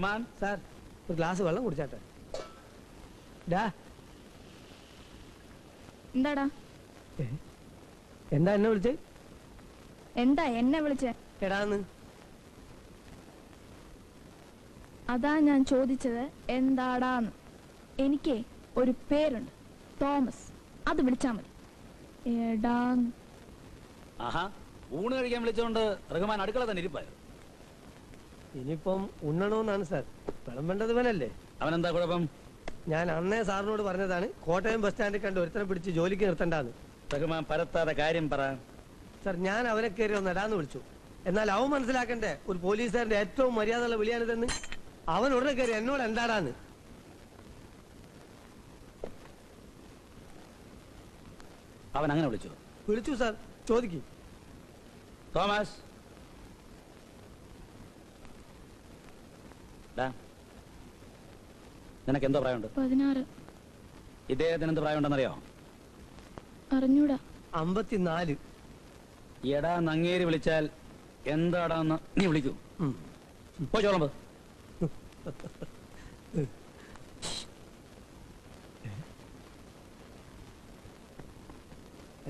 Rahman sir ഒരു glass വെള്ളം കുടിച്ചാട്ടെ. എന്താടാ? എന്താ എന്നെ വിളിച്ചേ? എന്താ എന്നെ വിളിച്ചേ? എടാന്ന്. അതാ ഞാൻ ചോദിച്ചത് എന്താടാന്ന്. എനിക്ക് ഒരു പേരുണ്ട്, തോമസ്. അത് വിളിച്ചാ മതി. എടാന്ന്. ആഹാ, ഊണ് കഴിക്കാൻ വിളിച്ചോണ്ട് റഹ്മാൻ അടുക്കള തന്നെ ഇരിപ്പായോ? ഇനിയിപ്പം ഉണ്ണണമെന്നാണ് സാർ. വിളമ്പേണ്ടത് ഇവനല്ലേ. അവനെന്താ കുഴപ്പം? ഞാൻ അന്നേ സാറിനോട് പറഞ്ഞതാണ് കോട്ടയം ബസ് സ്റ്റാൻഡിൽ കണ്ട് ഒരുത്തനെ പിടിച്ച് ജോലിക്ക് നിർത്തണ്ടാന്ന്. റഹ്മാൻ പരത്താതെ കാര്യം പറ. സാർ ഞാൻ അവനെ കയറി ഒന്ന് ഇടാന്ന് വിളിച്ചു. എന്നാൽ അവൻ മനസ്സിലാക്കണ്ടേ ഒരു പോലീസുകാരന്റെ ഏറ്റവും മര്യാദയുള്ള വിളിയാണിതെന്ന്. അവൻ ഉടനെ കയറി എന്നോട് എന്താടാന്ന്. അവൻ അങ്ങനെ വിളിച്ചു? വിളിച്ചു സാർ. ചോദിക്കും. തോമസ്, നിനക്ക് എന്തോ പ്രായമുണ്ട്? 16. ഇദ്ദേഹത്തിന് എന്ത് പ്രായമുണ്ടെന്നറിയോ? അറിഞ്ഞൂടാ. 54. എടാ നങ്ങേരി വിളിച്ചാൽ എന്താടാന്ന് നീ വിളിക്കൂ. പോ ചോളമ്പ്.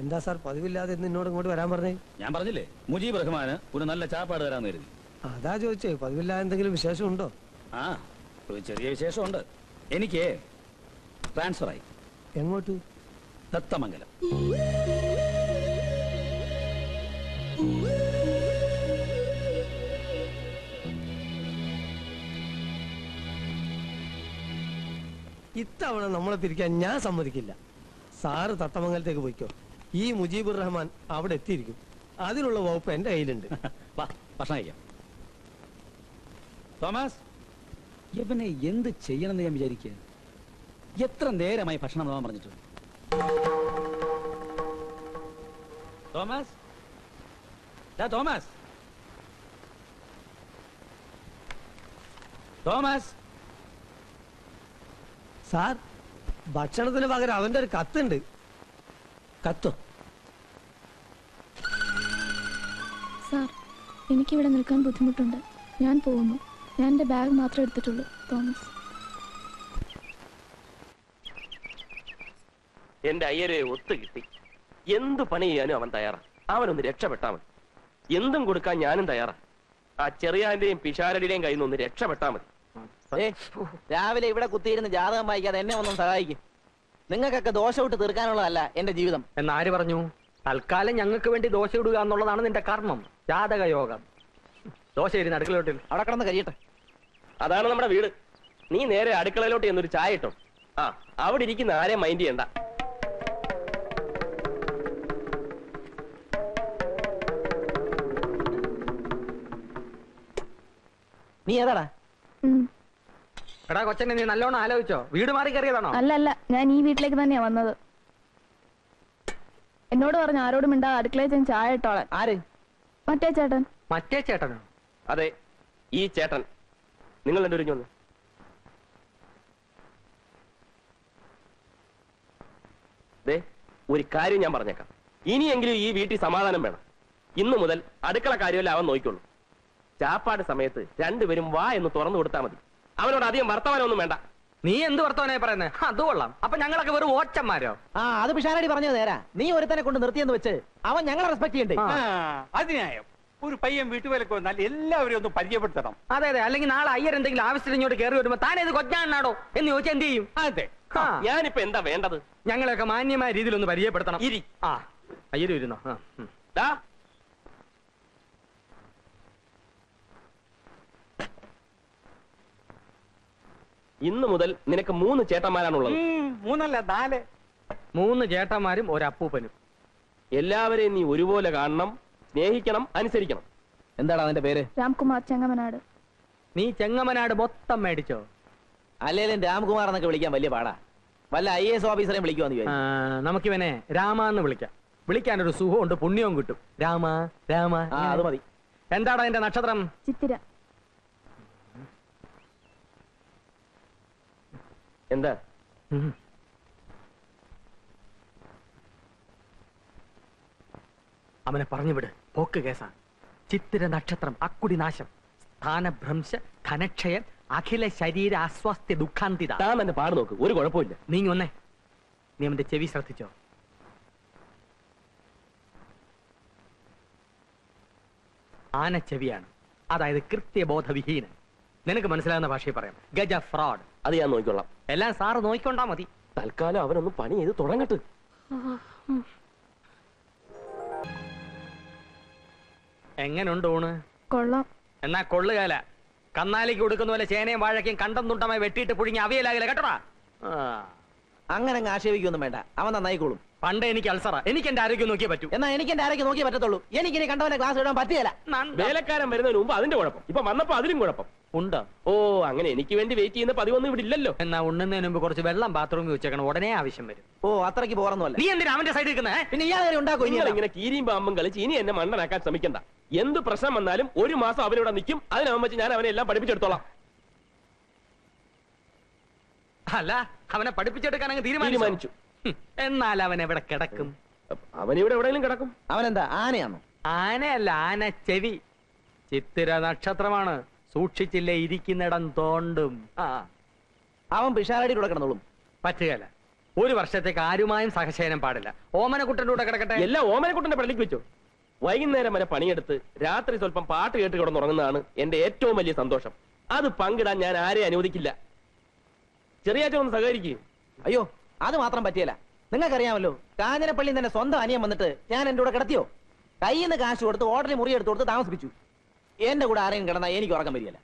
എന്താ സാർ പതിവില്ലാതെ എന്നോട് ഇങ്ങോട്ട് വരാൻ പറഞ്ഞേ? ഞാൻ പറഞ്ഞില്ലേ മുജീബ് റഹ്മാന് ഒരു നല്ല ചാപ്പാട് തരാന്ന് കരുതി. അതാ ചോദിച്ചേ, പതിവില്ലാതെ എന്തെങ്കിലും വിശേഷം ഉണ്ടോ? ആ, ഒരു ചെറിയ വിശേഷമുണ്ട്. എനിക്ക് ട്രാൻസ്ഫർ ആയി. എങ്ങോട്ട്? ദത്തമംഗലം. ഇത്തവണ നമ്മളെ പിരിക്കാൻ ഞാൻ സമ്മതിക്കില്ല. സാറ് തത്തമംഗലത്തേക്ക് പോയിക്കോ. ഈ മുജീബുർ റഹ്മാൻ അവിടെ എത്തിയിരിക്കും. അതിനുള്ള വകുപ്പ് എന്റെ കയ്യിലുണ്ട്. വാ, ഭക്ഷണം കഴിക്കാം. തോമസ്, ഇവനെ എന്ത് ചെയ്യണമെന്ന് ഞാൻ വിചാരിക്കുക. എത്ര നേരമായി ഭക്ഷണം പോകാൻ പറഞ്ഞിട്ട്. Thomas, Thomas, Thomas. സാർ, ഭക്ഷണത്തിന് പകരം അവന്റെ ഒരു കത്തുണ്ട്. കത്തോ? സാർ, എനിക്കിവിടെ നിൽക്കാൻ ബുദ്ധിമുട്ടുണ്ട്. ഞാൻ പോകുന്നു. ഞാൻ എൻ്റെ ബാഗ് മാത്രമേ എടുത്തിട്ടുള്ളൂ. തോമസ്. എന്റെ അയ്യരെ ഒത്തു കിട്ടി. എന്ത് പണി ചെയ്യാനും അവൻ തയ്യാറാ. അവനൊന്ന് രക്ഷപ്പെട്ടാ മതി. എന്തും കൊടുക്കാൻ ഞാനും തയ്യാറാ. ആ ചെറിയാന്റെയും പിഷാരടിയുടെയും കയ്യിൽ നിന്ന് ഒന്ന് രക്ഷപ്പെട്ടാ മതി. രാവിലെ ഇവിടെ കുത്തിയിരുന്ന് ജാതകം വായിക്കാതെ എന്നെ ഒന്നും സഹായിക്കും. നിങ്ങൾക്കൊക്കെ ദോശ വിട്ട് തീർക്കാനുള്ളതല്ല എന്റെ ജീവിതം. എന്നാര് പറഞ്ഞു? തൽക്കാലം ഞങ്ങൾക്ക് വേണ്ടി ദോശ ഇടുക എന്നുള്ളതാണ് നിന്റെ കർമ്മം, ജാതക യോഗം. ദോശ ഇരുന്ന് അടുക്കളയോട്ടിൽ അവിടെ കിടന്ന് കഴിയട്ടെ. അതാണ് നമ്മുടെ വീട്. നീ നേരെ അടുക്കളയിലോട്ട് എന്നൊരു ചായ ഇട്ടോ. ആ, അവിടെ ഇരിക്കുന്ന ആരെയും മൈൻഡ് ചെയ്യണ്ട. നീ ഏതാടാ? എടാ കൊച്ചനെ, നീ നല്ലോണം ആലോചിച്ചോ? വീട് മാറി കയറിയതാണോ? അല്ല, ഞാൻ ഈ വീട്ടിലേക്ക് തന്നെയാ വന്നത്. എന്നോട് പറഞ്ഞു ആരോടും മിണ്ടാ അടുക്കളയിൽ ചെന്ന് ചായ ഇട്ടോളാൻ. ആര്? മറ്റേ ചേട്ടൻ. മറ്റേ ചേട്ടനോ? അതെ, ഈ ചേട്ടൻ. നിങ്ങൾ എന്റെ ഒരു ഒരു കാര്യം ഞാൻ പറഞ്ഞേക്കാം. ഇനിയെങ്കിലും ഈ വീട്ടിൽ സമാധാനം വേണം. ഇന്നു മുതൽ അടുക്കള കാര്യമല്ല അവൻ നോക്കിക്കൊള്ളു. ചാപ്പാട് സമയത്ത് രണ്ടുപേരും വാ എന്ന് തുറന്നു കൊടുത്താൽ മതി. അവനോട് അധികം വർത്തമാനമൊന്നും വേണ്ട. നീ എന്ത് വർത്തമാനായി പറയുന്നത്? അത് കൊള്ളാം. അപ്പൊ ഞങ്ങളൊക്കെ വെറും ഓച്ചന്മാരോ? ആ, അത് പിഷാരടി പറഞ്ഞത് നേരാ. നീ ഒരുത്തനെ കൊണ്ട് നിർത്തിയെന്ന് വെച്ച് അവൻ ഞങ്ങളെ റെസ്പെക്ട് ചെയ്യണ്ടേ? അതിനായം ഒരു പയ്യൻ വീട്ടുവേലക്ക് വന്നാൽ എല്ലാവരും ഒന്ന് പരിചയപ്പെടുത്തണം. അതെ, അല്ലെങ്കിൽ നാളെ അയ്യർ എന്തെങ്കിലും ആവശ്യത്തിന് ഇങ്ങോട്ട് കയറി വരുമ്പോ താനേത് കൊച്ചാണോ എന്ന് ചോദിച്ചാൽ എന്ത് ചെയ്യും? അതെ, ഞാനിപ്പോ എന്താ വേണ്ടത്? ഞങ്ങളെയൊക്കെ മാന്യമായ രീതിയിൽ ഒന്ന് പരിചയപ്പെടുത്തണം. ആ, അയ്യര് ഇരുന്നോ? ഇന്നു മുതൽ നിനക്ക് 3 ചേട്ടന്മാരാണുള്ളത്. 3 അല്ല 4. 3 ചേട്ടന്മാരും ഒരപ്പൂപ്പനും. എല്ലാവരെയും നീ ഒരുപോലെ കാണണം, സ്നേഹിക്കണം, അനുസരിക്കണം. എന്താണ് അവന്റെ പേര്? രാംകുമാർ, ചെങ്ങമനാട്. നീ ചെങ്ങമനാട് മൊത്തം മേടിച്ചോ? അല്ലേലും രാംകുമാർ എന്നൊക്കെ വിളിക്കാൻ വലിയ പാടാ. വല്ല IAS ഓഫീസറെയും വിളിക്കുവാന്ന് ചോദിച്ചു. നമുക്കിവനെ രാമാന്ന് വിളിക്കാം. വിളിക്കാനൊരു സുഖമുണ്ട്, പുണ്യവും കിട്ടും. രാമ രാമ. അത് മതി. എന്താടാ എന്റെ നക്ഷത്രം? ചിത്തിര. എന്താ? അവനെ പറഞ്ഞുവിട്, പോക്ക് കേസാ. ചിത്തിര നക്ഷത്രം, അക്കുടി നാശം, സ്ഥാനഭ്രംശ, ധനക്ഷയൻ, അഖില ശരീര അസ്വാസ്ഥ്യ ദുഃഖാന്തിത. താൻ തന്നെ പാട് നോക്ക്, ഒരു കുഴപ്പമില്ല. നീ ഒന്നേ, നീ അവന്റെ ചെവി ശ്രദ്ധിച്ചോ? ആന ചെവിയാണ്, അതായത് കൃത്യബോധവിഹീനൻ. നിനക്ക് മനസ്സിലാകുന്ന ഭാഷയിൽ പറയാം, ഗജ ഫ്രോഡ്. അത് ഞാൻ നോക്കിക്കൊള്ളാം. എല്ലാം സാറ് നോക്കിക്കൊണ്ടാ മതി. തൽക്കാലം അവനൊന്ന് പണി ചെയ്ത് തുടങ്ങട്ട്. എങ്ങനുണ്ട് ഊണ്? കൊള്ളാം. എന്നാ കൊള്ളുകാല. കന്നാലിക്ക് കൊടുക്കുന്ന പോലെ ചേനയും വാഴയ്ക്കും കണ്ടം തുണ്ടമായി വെട്ടിയിട്ട് പുഴുങ്ങി അവിയലാകില്ല കേട്ടോടാ. അങ്ങനെ അങ്ങ് ആക്ഷേപിക്കൊന്നും വേണ്ട, അവൻ നന്നായിക്കോളും. പണ്ട് എനിക്ക് അൾസറ, എനിക്ക് എന്റെ ആരോഗ്യം നോക്കിയേ പറ്റൂ. എന്നാ എനിക്ക് എന്റെ ആരോഗ്യം നോക്കിയേ പറ്റത്തുള്ളൂ. എനിക്കിനി കണ്ടവനെ ക്ലാസ് ഇടാൻ പറ്റിയല്ല. വേലക്കാരൻ വരുന്നതിന് മുമ്പ് അതിന്റെ കുഴപ്പം, ഇപ്പൊ വന്നപ്പോ അതിലും കുഴപ്പം ഉണ്ടോ? ഓ, അങ്ങനെ എനിക്ക് വേണ്ടി വെയിറ്റ് ചെയ്യുന്ന പതിവൊന്നും ഇവിടെ ഇല്ലല്ലോ. എന്നാ ഉണ്ണുന്നതിന് മുമ്പ് കുറച്ച് വെള്ളം ബാത്റൂമിൽ വെച്ചേക്കണം, ഉടനെ ആവശ്യം വരും. ഓ, അത്രയ്ക്ക് പോറൊന്നുമല്ല. നീ എന്തിനാ അവന്റെ സൈഡിൽ നിൽക്കുന്നേ? പിന്നെ ഇയാളെ ഉണ്ടാക്കും. നിങ്ങൾ ഇങ്ങനെ കീരിയും പാമ്പും കളിച്ച് ഇനി എന്നെ മണ്ടനാക്കാൻ ശ്രമിക്കണ്ട. എന്ത് പ്രശ്നം വന്നാലും ഒരു മാസം അവനിവിടെ നിൽക്കും, അതിനാവും വെച്ച് ഞാൻ അവനെ എല്ലാം പഠിപ്പിച്ചെടുത്തോളാം. അല്ല, അവനെ പഠിപ്പിച്ചെടുക്കാൻ അങ്ങ് തീരുമാനിച്ചു. എന്നാൽ അവൻ എവിടെ കിടക്കും? അവനിവിടെ എവിടെയെങ്കിലും കിടക്കും. അവനെന്താ ആനയാണോ? ആനയല്ല, ആന ചെവി. ചിത്തിര നക്ഷത്രമാണ്, സൂക്ഷിച്ചില്ലേ ഇരിക്കുന്നിടം തോണ്ടും. അവൻ പിഷാരടി കൂടെ കിടന്നോളും. പറ്റുകയല്ല, ഒരു വർഷത്തേക്ക് ആരുമായും സഹശയനം പാടില്ല. ഓമനക്കുട്ടൻ്റെ കൂടെ കിടക്കട്ടെ. എല്ലാം ഓമനക്കുട്ടന്റെ പള്ളിക്ക് വെച്ചു. വൈകുന്നേരം വരെ പണിയെടുത്ത് രാത്രി സ്വല്പം പാട്ട് കേട്ട് കിടന്നുറങ്ങുന്നതാണ് എന്റെ ഏറ്റവും വലിയ സന്തോഷം. അത് പങ്കിടാൻ ഞാൻ ആരെയും അനുവദിക്കില്ല. ചെറിയാച്ച ഒന്ന് സഹകരിക്കും. അയ്യോ, അത് മാത്രം പറ്റിയല്ല. നിങ്ങൾക്കറിയാമല്ലോ, കാഞ്ഞിരപ്പള്ളി തന്നെ സ്വന്തം അനിയൻ വന്നിട്ട് ഞാൻ എന്റെ കൂടെ കിടത്തിയോ? കയ്യിൽ നിന്ന് കാശ് കൊടുത്ത് ഹോട്ടലിൽ മുറി എടുത്ത് കൊടുത്ത് താമസിപ്പിച്ചു. എന്റെ കൂടെ ആരെയും കിടന്നാൽ എനിക്ക് ഉറക്കം വരികയല്ല.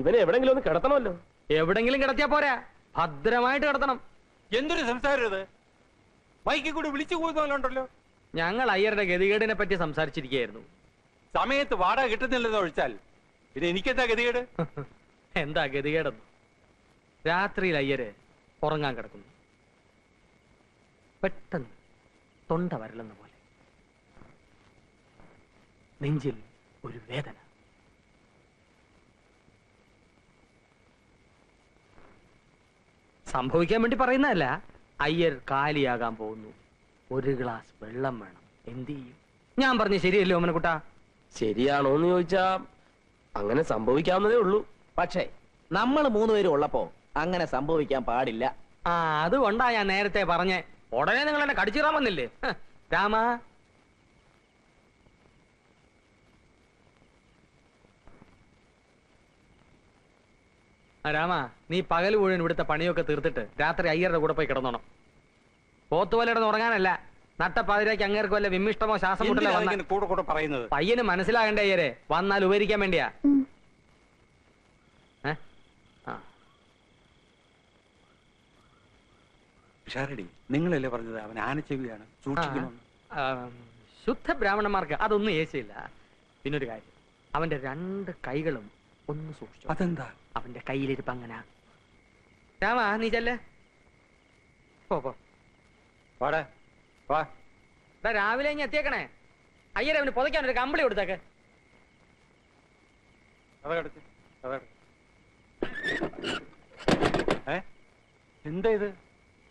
ഇവനെ എവിടെങ്കിലും ഒന്ന് കിടത്തണമല്ലോ. എവിടെങ്കിലും കിടത്തിയാ പോരാ, ഭദ്രമായിട്ട് കിടത്തണം. എന്തൊരു സംസാരം ഇത്? മൈക്കിൽ കൂടി വിളിച്ചു പോകുന്നല്ലോ. ഞങ്ങൾ അയ്യരുടെ ഗതികേടിനെ പറ്റി സംസാരിച്ചിരിക്കുകയായിരുന്നു. സമയത്ത് വാടക കിട്ടുന്നില്ലെന്ന് ഒഴിച്ചാൽ പിന്നെ എനിക്കെന്താ ഗതികേട്? എന്താ ഗതികേടെന്ന്? രാത്രിയിൽ അയ്യര് ഉറങ്ങാൻ കിടക്കുന്നു. പെട്ടെന്ന് തൊണ്ട വരലെന്ന പോലെ നെഞ്ചിൽ ഒരു വേദന. സംഭവിക്കാൻ വേണ്ടി പറയുന്നതല്ല. അയ്യർ കാലിയാകാൻ പോകുന്നു. ഒരു ഗ്ലാസ് വെള്ളം വേണം. എന്ത് ചെയ്യും? ഞാൻ പറഞ്ഞു ശരിയല്ലോ ഓമനക്കുട്ടാ? ശരിയാണോന്ന് ചോദിച്ചാ അങ്ങനെ സംഭവിക്കാവുന്നതേ ഉള്ളൂ. പക്ഷേ നമ്മൾ മൂന്നുപേരും ഉള്ളപ്പോ അങ്ങനെ സംഭവിക്കാൻ പാടില്ല. അതുകൊണ്ടാ ഞാൻ നേരത്തെ പറഞ്ഞേ. ഉടനെ നിങ്ങൾ എന്നെ കടിച്ചിറാൻ വന്നില്ലേ രാമ? രാമ, നീ പകൽ മുഴുവൻ ഇവിടുത്തെ പണിയൊക്കെ തീർത്തിട്ട് രാത്രി അയ്യരുടെ കൂടെ പോയി കിടന്നോണം. പോത്തുപോലെ കിടന്ന് ഉറങ്ങാനല്ല. നട്ടപ്പാതിരാക്ക് അങ്ങേർക്ക് വല്ല വിമ്മിഷ്ടമോ ശ്വാസം മുട്ടലോ കൂടെ പറയുന്നത് പയ്യന് മനസ്സിലാകണ്ടേ അയ്യരെ? വന്നാൽ ഉപകരിക്കാൻ വേണ്ടിയാ. നിങ്ങളല്ലേ പറഞ്ഞത് അവൻ ആനച്ചെവിയാണ്, സൂക്ഷിക്കണം. ശുദ്ധ ബ്രാഹ്മണന്മാർക്ക് അതൊന്നും ഏശയില്ല. പിന്നൊരു കാര്യം, അവന്റെ രണ്ട് കൈകളും ഒന്ന് സൂക്ഷിച്ചു. അതെന്താ? അവന്റെ കയ്യിലിരിപ്പ് അങ്ങനെ. രാമ, നീ ചെല്ലേ. പോ. രാവിലെ ഇനി എത്തിയേക്കണേ. അയ്യരെ അവന് പുതയ്ക്കാൻ ഒരു കമ്പിളി കൊടുത്തേക്ക്. എന്താ ഇത്?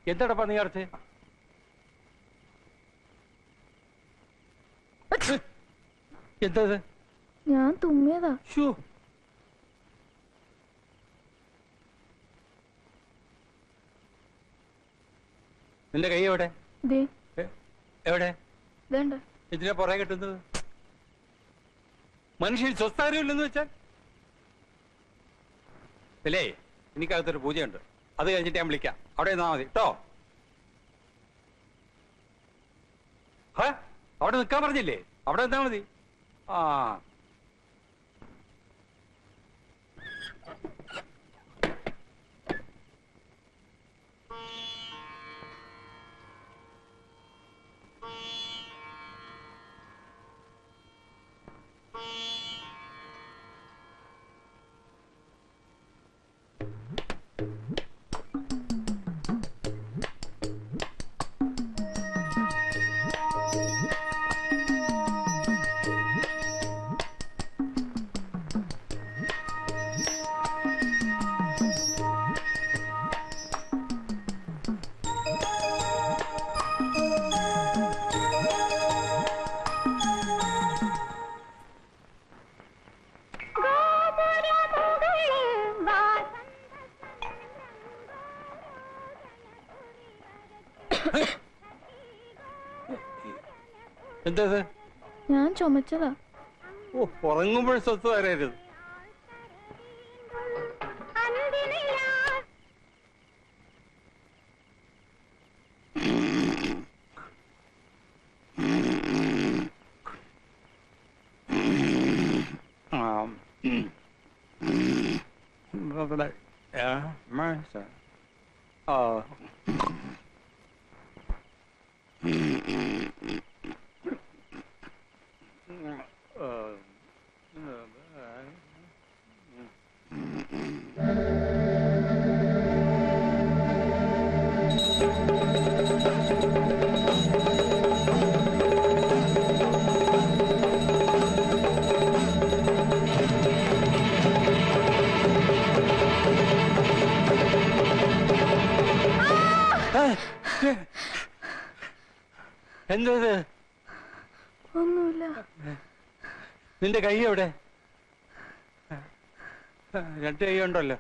എന്താടപ്പാ നീ അടച്ച്? എന്താ ഇത്? ഞാൻ തുമ്മിയതാ. നിന്റെ കൈ എവിടെ? എവിടെ? ഇതിനെ പുറകെ കിട്ടുന്നത്? മനുഷ്യൻ സ്വസ്ഥാരമില്ലെന്ന് വെച്ചാൽ അല്ലേ? എനിക്കകത്തൊരു പൂജയുണ്ട്, അത് കഴിഞ്ഞിട്ട് ഞാൻ വിളിക്കാം. അവിടെ നിന്നാ മതി കേട്ടോ. അവിടെ നിൽക്കാൻ പറഞ്ഞില്ലേ? അവിടെ നിന്നാ മതി. ആ, എന്താ ഞാൻ ചുമച്ചതാ. ഓ ഉറങ്ങുമ്പോൾ സ്വത്ത് തരരുത്. എന്തത്? ഒന്നുമില്ല. നിന്റെ കൈ എവിടെ? രണ്ട് കൈ ഉണ്ടല്ലോ.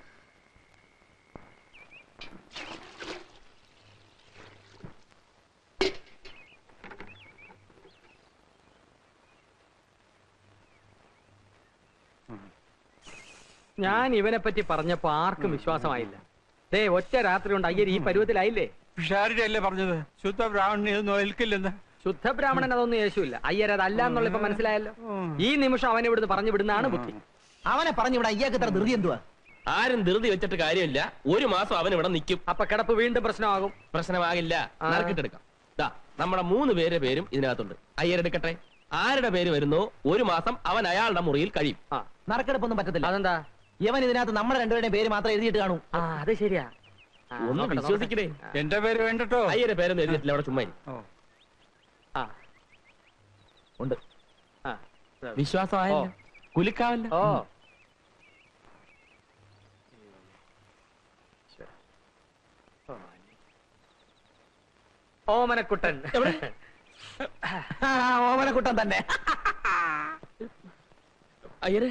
ഞാൻ ഇവനെ പറ്റി പറഞ്ഞപ്പോ ആർക്കും വിശ്വാസമായില്ല. ദേ ഒറ്റ രാത്രി കൊണ്ട് അയ്യർ ഈ പരുവത്തിലായില്ലേ? പിഷാരിയല്ലേ പറഞ്ഞത് ശുദ്ധ ബ്രാഹ്മണി ഇതൊന്നും ഏൽക്കില്ലെന്ന്? ശുദ്ധ ബ്രാഹ്മണൻ അതൊന്നും യേശുവില്ല. അയ്യർ അതല്ല എന്നുള്ള ഇപ്പൊ മനസ്സിലായല്ലോ. ഈ നിമിഷം അവനെ ഇവിടുന്ന് പറഞ്ഞു വിടുന്നതാണ് ബുദ്ധി. അവനെ പറഞ്ഞു ഇവിടെ അയ്യാക്ക് ഇത്ര ധൃതി എന്തുവാ? ആരും ധൃതി വെച്ചിട്ട് കാര്യമില്ല. ഒരു മാസം അവൻ ഇവിടെ നിൽക്കും. അപ്പൊ കിടപ്പ് വീണ്ടും പ്രശ്നമാകും. പ്രശ്നമാകില്ല. നറുക്കിട്ടെടുക്കാം. ദാ നമ്മുടെ 3 പേരുടെ പേരും ഇതിനകത്തുണ്ട്. അയ്യരെടുക്കട്ടെ. ആരുടെ പേര് വരുന്നോ ഒരു മാസം അവൻ അയാളുടെ മുറിയിൽ കഴിയും. നറുക്കെടുപ്പൊന്നും പറ്റത്തില്ല. അതെന്താ? ഇവൻ ഇതിനകത്ത് നമ്മുടെ രണ്ടുപേരുടെയും പേര് മാത്രം എഴുതിയിട്ട് കാണൂ. അത് ശരിയാ. ഒന്ന് വിശ്വസിക്കണേ. എന്റെ പേര് വേണ്ടട്ടോ. അയ്യരെ പേരൊന്നും എഴുതിയിട്ടില്ല. അവിടെ ചുമ്മാ ഉണ്ട്. വിശ്വാസമായല്ലോ. കുലുക്കാവല്ല. ഓമനക്കുട്ടൻ. ഓമനക്കുട്ടൻ തന്നെ. അയ്യരെ